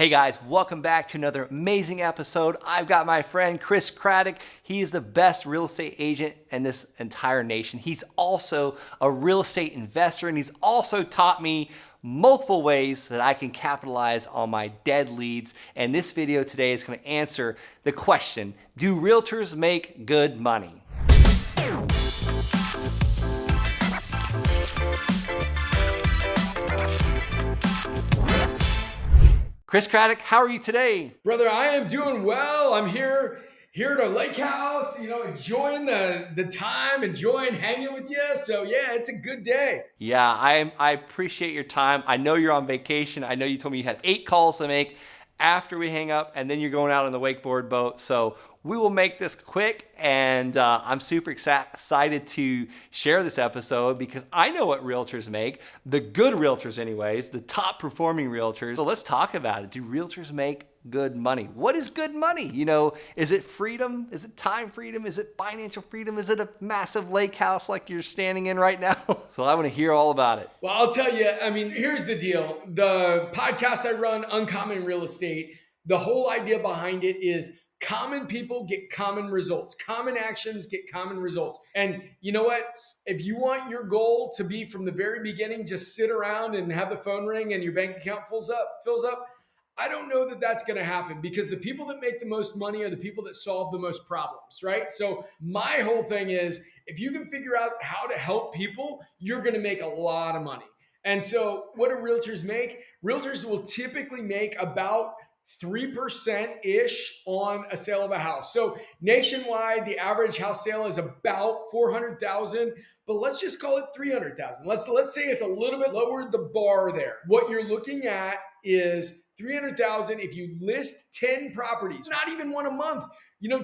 Hey guys, welcome back to another amazing episode. I've got my friend Chris Craddock. He is the best real estate agent in this entire nation. He's also a real estate investor, and he's also taught me multiple ways that I can capitalize on my dead leads. And this video today is going to answer the question, do realtors make good money? Chris Craddock, how are you today? Brother, I am doing well. I'm here at our lake house, enjoying the time, enjoying hanging with you. So yeah, it's a good day. Yeah, I appreciate your time. I know you're on vacation. I know you told me you had 8 calls to make after we hang up, and then you're going out on the wakeboard boat. So we will make this quick, and I'm super excited to share this episode because I know what realtors make, the good realtors anyways, the top performing realtors. So let's talk about it. Do realtors make good money? What is good money? Is it freedom? Is it time freedom? Is it financial freedom? Is it a massive lake house like you're standing in right now? So I want to hear all about it. Well, I'll tell you, here's the deal. The podcast I run, Uncommon Real Estate, the whole idea behind it is common people get common results. Common actions get common results. And you know what? If you want your goal to be from the very beginning, just sit around and have the phone ring and your bank account fills up, I don't know that that's going to happen, because the people that make the most money are the people that solve the most problems, right? So my whole thing is, if you can figure out how to help people, you're going to make a lot of money. And so what do realtors make? Realtors will typically make about 3%-ish on a sale of a house. So nationwide, the average house sale is about 400,000, but let's just call it 300,000. Let's say it's a little bit lower the bar there. What you're looking at is 300,000 if you list 10 properties, not even one a month.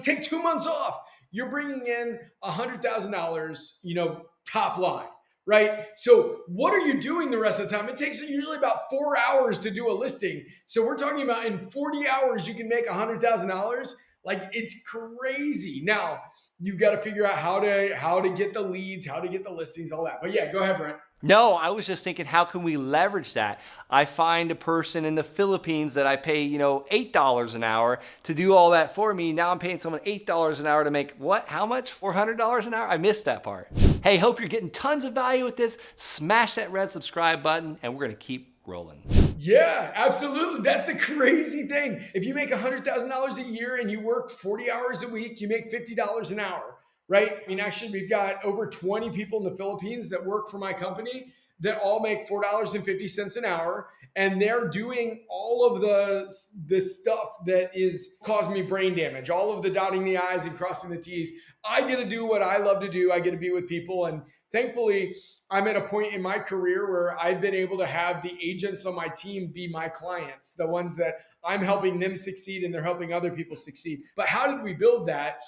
Take 2 months off. You're bringing in $100,000, top line. Right? So what are you doing the rest of the time? It takes usually about 4 hours to do a listing. So we're talking about in 40 hours, you can make $100,000. Like, it's crazy. Now you've got to figure out how to get the leads, how to get the listings, all that. But yeah, go ahead, Brent. No, I was just thinking, how can we leverage that? I find a person in the Philippines that I pay, $8 an hour to do all that for me. Now I'm paying someone $8 an hour to make what? How much? $400 an hour? I missed that part. Hey, hope you're getting tons of value with this. Smash that red subscribe button, and we're going to keep rolling. Yeah, absolutely. That's the crazy thing. If you make $100,000 a year and you work 40 hours a week, you make $50 an hour. Right? actually, we've got over 20 people in the Philippines that work for my company that all make $4.50 an hour. And they're doing all of the stuff that is causing me brain damage, all of the dotting the I's and crossing the T's. I get to do what I love to do. I get to be with people. And thankfully, I'm at a point in my career where I've been able to have the agents on my team be my clients, the ones that I'm helping them succeed and they're helping other people succeed. But how did we build that?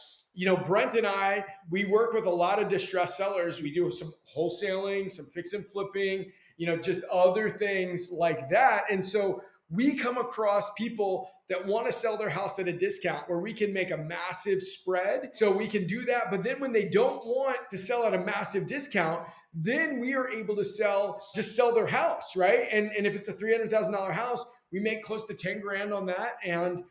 Brent and I, we work with a lot of distressed sellers. We do some wholesaling, some fix and flipping, just other things like that. And so we come across people that want to sell their house at a discount where we can make a massive spread. So we can do that. But then when they don't want to sell at a massive discount, then we are able to sell their house, right? And if it's a $300,000 house, we make close to 10 grand on that. And,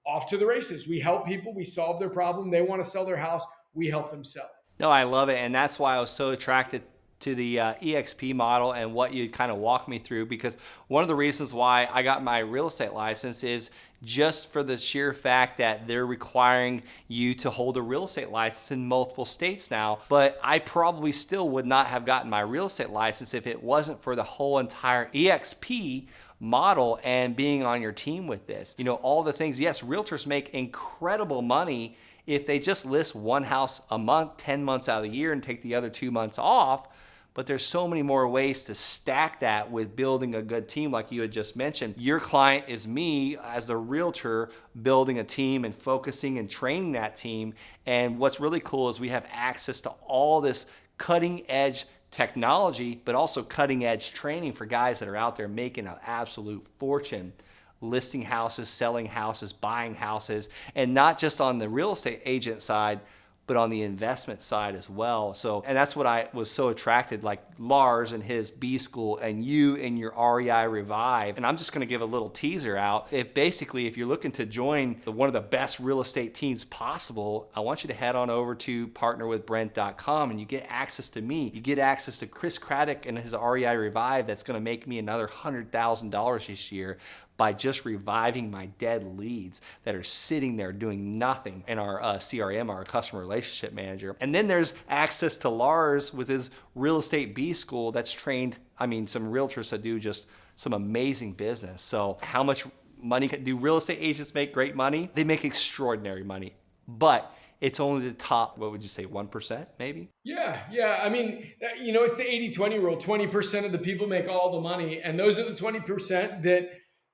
off to the races. We help people. We solve their problem. They want to sell their house. We help them sell. No, I love it. And that's why I was so attracted to the EXP model and what you kind of walked me through, because one of the reasons why I got my real estate license is just for the sheer fact that they're requiring you to hold a real estate license in multiple states now. But I probably still would not have gotten my real estate license if it wasn't for the whole entire EXP model and being on your team with this. All the things. Yes, realtors make incredible money if they just list one house a month, 10 months out of the year, and take the other 2 months off. But there's so many more ways to stack that with building a good team, like you had just mentioned. Your client is me as the realtor building a team and focusing and training that team. And what's really cool is we have access to all this cutting edge technology, but also cutting edge training for guys that are out there making an absolute fortune, listing houses, selling houses, buying houses, and not just on the real estate agent side, but on the investment side as well. So, and that's what I was so attracted, like Lars and his B School and you and your REI Revive. And I'm just gonna give a little teaser out. If you're looking to join one of the best real estate teams possible, I want you to head on over to partnerwithbrent.com and you get access to me. You get access to Chris Craddock and his REI Revive that's gonna make me another $100,000 this year by just reviving my dead leads that are sitting there doing nothing in our CRM, our customer relationship manager. And then there's access to Lars with his real estate B School that's trained, some realtors that do just some amazing business. So how much money do real estate agents make? Great money. They make extraordinary money, but it's only the top, what would you say, 1% maybe? Yeah. It's the 80-20 rule. 20% of the people make all the money. And those are the 20%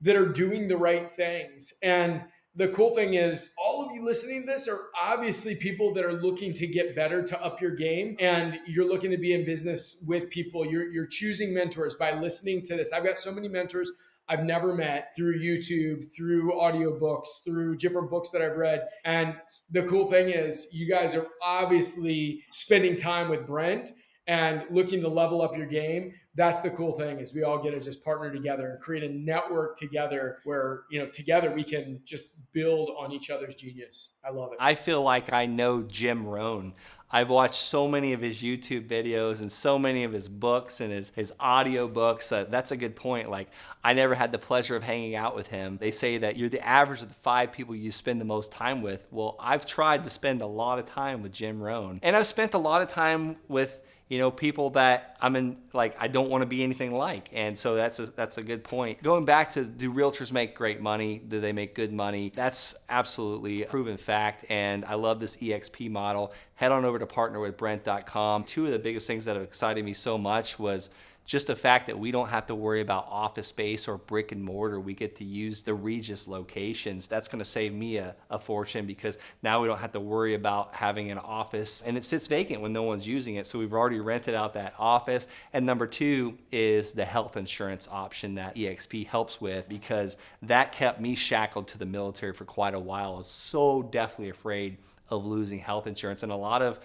that are doing the right things. And the cool thing is all of you listening to this are obviously people that are looking to get better, to up your game. And you're looking to be in business with people. You're choosing mentors by listening to this. I've got so many mentors I've never met through YouTube, through audiobooks, through different books that I've read. And the cool thing is you guys are obviously spending time with Brent and looking to level up your game. That's the cool thing, is we all get to just partner together and create a network together where, together we can just build on each other's genius. I love it. I feel like I know Jim Rohn. I've watched so many of his YouTube videos and so many of his books and his audio books. That's a good point. Like, I never had the pleasure of hanging out with him. They say that you're the average of the 5 people you spend the most time with. Well, I've tried to spend a lot of time with Jim Rohn. And I've spent a lot of time with people that I don't want to be anything like. And so that's a good point. Going back to, do realtors make great money? Do they make good money? That's absolutely a proven fact. And I love this EXP model. Head on over to partnerwithbrent.com. 2 of the biggest things that have excited me so much was just the fact that we don't have to worry about office space or brick and mortar. We get to use the Regus locations. That's going to save me a fortune, because now we don't have to worry about having an office and it sits vacant when no one's using it. So we've already rented out that office. And number 2 is the health insurance option that EXP helps with, because that kept me shackled to the military for quite a while. I was so definitely afraid of losing health insurance. And a lot of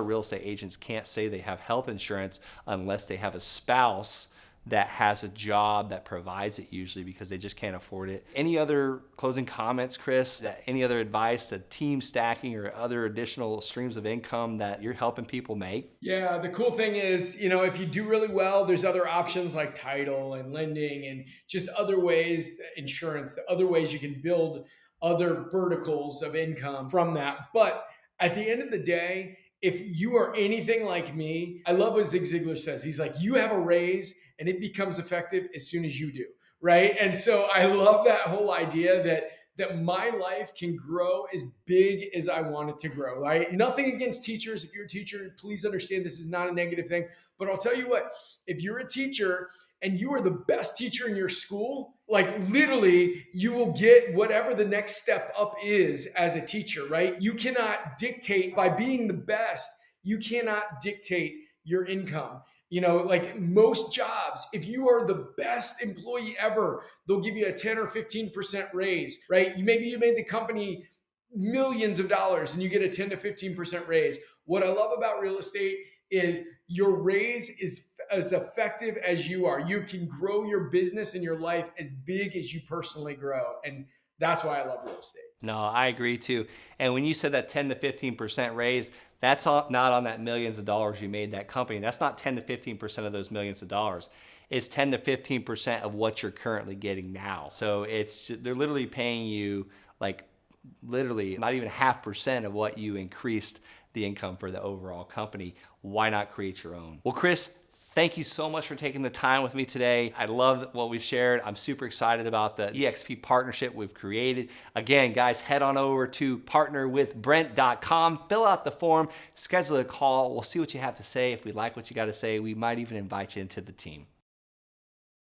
real estate agents can't say they have health insurance unless they have a spouse that has a job that provides it, usually, because they just can't afford it. Any other closing comments, Chris? Any other advice, the team stacking or other additional streams of income that you're helping people make? Yeah, the cool thing is, if you do really well, there's other options like title and lending and just other ways, insurance, the other ways you can build other verticals of income from that. But at the end of the day, if you are anything like me, I love what Zig Ziglar says. He's like, you have a raise and it becomes effective as soon as you do, right? And so I love that whole idea that my life can grow as big as I want it to grow, right? Nothing against teachers. If you're a teacher, please understand this is not a negative thing. But I'll tell you what, if you're a teacher and you are the best teacher in your school, like literally you will get whatever the next step up is as a teacher, right? You cannot dictate, by being the best, you cannot dictate your income. Like most jobs, if you are the best employee ever, they'll give you a 10 or 15% raise, right? Maybe you made the company millions of dollars and you get a 10 to 15% raise. What I love about real estate is your raise is as effective as you are. You can grow your business and your life as big as you personally grow. And that's why I love real estate. No, I agree too. And when you said that 10 to 15% raise, that's not on that millions of dollars you made that company. That's not 10 to 15% of those millions of dollars. It's 10 to 15% of what you're currently getting now. So they're literally paying you like literally not even 0.5% of what you increased the income for the overall company. Why not create your own? Well, Chris, thank you so much for taking the time with me today. I love what we've shared. I'm super excited about the EXP partnership we've created. Again, guys, head on over to partnerwithbrent.com, fill out the form, schedule a call. We'll see what you have to say. If we like what you got to say, we might even invite you into the team.